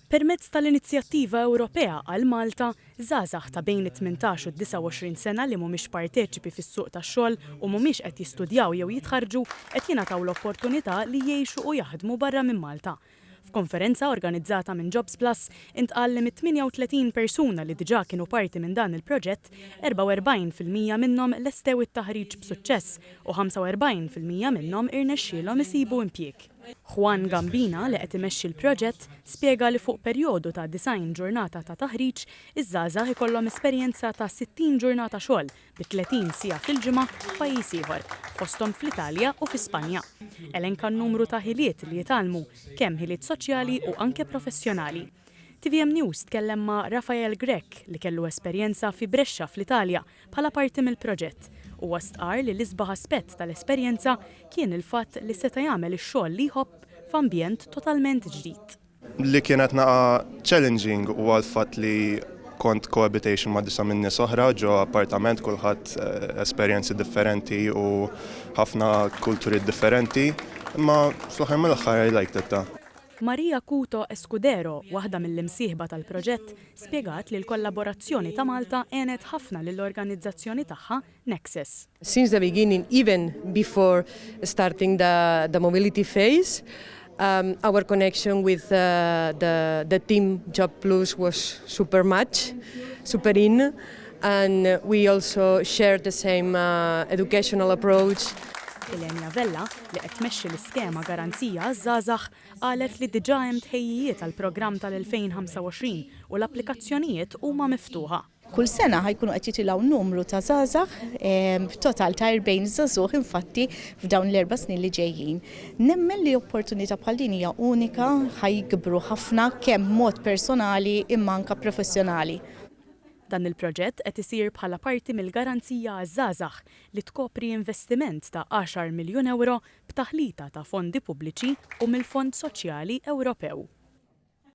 Permezz tal-Inizjattiva Ewropea għal Malta, żgħażagħ ta' bejn 18 u 29 sena li mhumiex parteċipi fis-suq tax-xogħol u mhumiex qed jistudjaw jew jitħarġu qed jingħataw l-opportunità li jgħixu u jaħdmu barra minn Malta. F'konferenza organizzata minn Jobs Plus intqal li mit-38 persuna li diġà kienu parti minn dan il-proġett, 44% minnhom lestew it-taħriġ b'suċċess u 45% minnhom irnexxielhom isibu impjieg. Juan Gambina li qed imexxi l-proġett spjega li fuq perjodu ta' 90 ġurnata ta' taħriġ iż-żgħażagħ ikollhom esperjenza ta' 60 ġurnata xogħol bi 30 siegħa fil-ġimgħa f'pajjiż ieħor, fosthom fl-Italja u fi Spanja. Elenka n-numru ta' ħiliet li jitgħallmu kemm ħiliet soċjali u anke professjonali. TVM News tkellem ma' Rafael Grek li kellu esperjenza fi Brescia fl-Italja bħala parti mill-proġett u stqarr li l-isbaħ aspett tal-esperjenza kien il-fatt li seta' jagħmel ix-xogħol li jħobb f'ambjent totalment ġdid. Li kienet naqa' challenging huwa l-fatt li kont cohabitation ma' disa minn nies oħra ġo appartament kulħadd esperjenzi differenti u ħafna kulturi differenti, imma fl-aħħar mill-aħħar I liked it. Maria Couto Escudero, waħda mill-imsieħba tal-proġett, spjegat li l-kollaborazzjoni ta' Malta għenet ħafna lill-organizzazzjoni tagħha Nexus. Since the beginning, even before starting the mobility phase, our connection with the team Job Plus was super in, and we also shared the same educational approach. Elena Vella li qed tmexxi l-iskema Garanzija għaż-żgħażagħ qalet li diġà hemm tħejjijiet għall-programm tal-2025 u l-applikazzjonijiet huma miftuħa. Kull sena ħajkunu qed jitilgħu numru ta' żgħażagħ total ta' 40 żagħżugħ infatti f'dawn l-4 snin li ġejjin. Nemmen li opportunità bħal din hija unika ħajkbru ħafna kemm mod personali imma anke professjonali. Dan il-proġett qed isir bħala parti mill-Garanzija għaż-żgħażagħ li tkopri investiment ta' 10 miljun euro b'taħlita ta' fondi pubbliċi u mill-Fond Soċjali Ewropew.